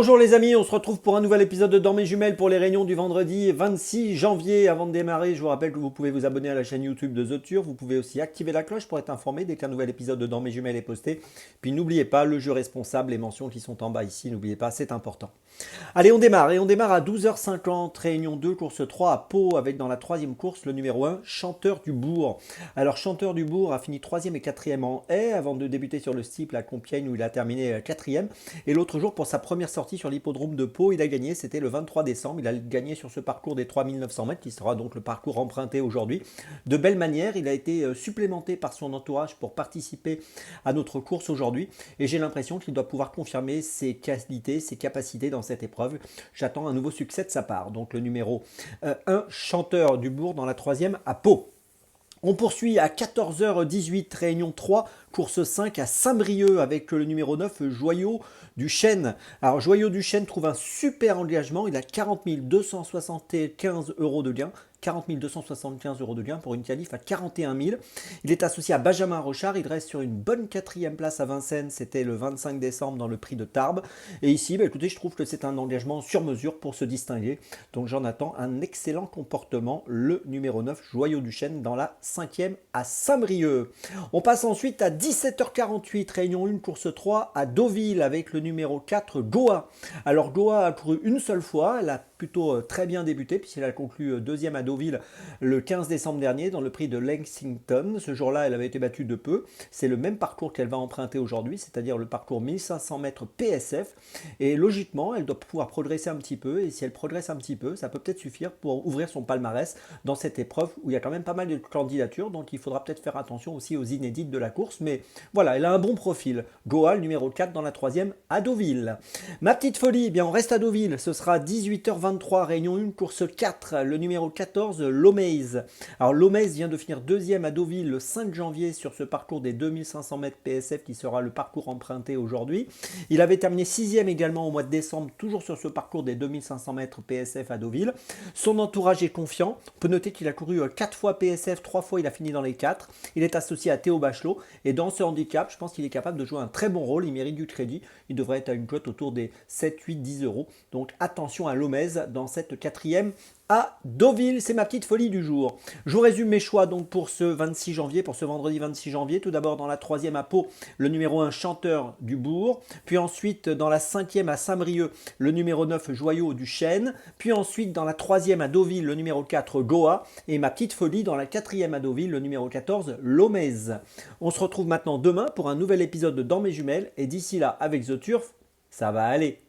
Bonjour les amis, on se retrouve pour un nouvel épisode de Dans mes jumelles pour les réunions du vendredi 26 janvier. Avant de démarrer, je vous rappelle que vous pouvez vous abonner à la chaîne YouTube de The Turf. Vous pouvez aussi activer la cloche pour être informé dès qu'un nouvel épisode de Dans mes jumelles est posté. Puis n'oubliez pas le jeu responsable, les mentions qui sont en bas ici, n'oubliez pas, c'est important. Allez, on démarre à 12h50, réunion 2, course 3 à Pau avec dans la troisième course le numéro 1, Chanteur du Bourg. Alors Chanteur du Bourg a fini 3e et 4e en haie avant de débuter sur le steeple à Compiègne où il a terminé 4e. Et l'autre jour pour sa première sortie sur l'hippodrome de Pau, il a gagné, c'était le 23 décembre, il a gagné sur ce parcours des 3900 mètres qui sera donc le parcours emprunté aujourd'hui. De belle manière, il a été supplémenté par son entourage pour participer à notre course aujourd'hui et j'ai l'impression qu'il doit pouvoir confirmer ses qualités, ses capacités dans cette épreuve. J'attends un nouveau succès de sa part. Donc le numéro 1, Chanteur du Bourg dans la troisième à Pau. On poursuit à 14h18, réunion 3, course 5 à Saint-Brieuc avec le numéro 9, Joyau du Chêne. Alors Joyau du Chêne trouve un super engagement, il a 40 275 euros de gain. 40 275 euros de gain pour une qualif à 41 000. Il est associé à Benjamin Rochard, il reste sur une bonne 4e place à Vincennes, c'était le 25 décembre dans le prix de Tarbes. Et ici, écoutez, je trouve que c'est un engagement sur mesure pour se distinguer. Donc j'en attends un excellent comportement, le numéro 9, Joyau du Chêne, dans la 5e à Saint-Brieuc. On passe ensuite à 17h48, réunion 1, course 3 à Deauville avec le numéro 4, Goa. Alors Goa a couru une seule fois, elle a plutôt très bien débuté puisqu'elle a conclu deuxième à Deauville le 15 décembre dernier dans le prix de Lexington. Ce jour-là, elle avait été battue de peu. C'est le même parcours qu'elle va emprunter aujourd'hui, c'est-à-dire le parcours 1500 mètres PSF. Et logiquement, elle doit pouvoir progresser un petit peu. Et si elle progresse un petit peu, ça peut peut-être suffire pour ouvrir son palmarès dans cette épreuve où il y a quand même pas mal de candidatures. Donc il faudra peut-être faire attention aussi aux inédites de la course. Mais voilà, elle a un bon profil. Goa, le numéro 4 dans la 3e à Deauville. Ma petite folie, eh bien on reste à Deauville. Ce sera 18h23, réunion 1, course 4, le numéro 14, Lomaze. Alors Lomaze vient de finir 2e à Deauville le 5 janvier sur ce parcours des 2500 mètres PSF qui sera le parcours emprunté aujourd'hui. Il avait terminé 6e également au mois de décembre, toujours sur ce parcours des 2500 mètres PSF à Deauville. Son entourage est confiant. On peut noter qu'il a couru 4 fois PSF, 3 fois il a fini dans les 4. Il est associé à Théo Bachelot et dans ce handicap, je pense qu'il est capable de jouer un très bon rôle. Il mérite du crédit. Il devrait être à une cote autour des 7, 8, 10 euros. Donc attention à Lomaze dans cette 4e à Deauville, c'est ma petite folie du jour. Je vous résume mes choix donc pour ce 26 janvier, pour ce vendredi 26 janvier. Tout d'abord dans la 3e à Pau, le numéro 1, Chanteur du Bourg. Puis ensuite dans la 5e à Saint-Brieuc, le numéro 9, Joyau du Chêne. Puis ensuite dans la 3e à Deauville, le numéro 4, Goa. Et ma petite folie dans la 4e à Deauville, le numéro 14, Lomaze. On se retrouve maintenant demain pour un nouvel épisode de Dans mes jumelles. Et d'ici là, avec The Turf, ça va aller.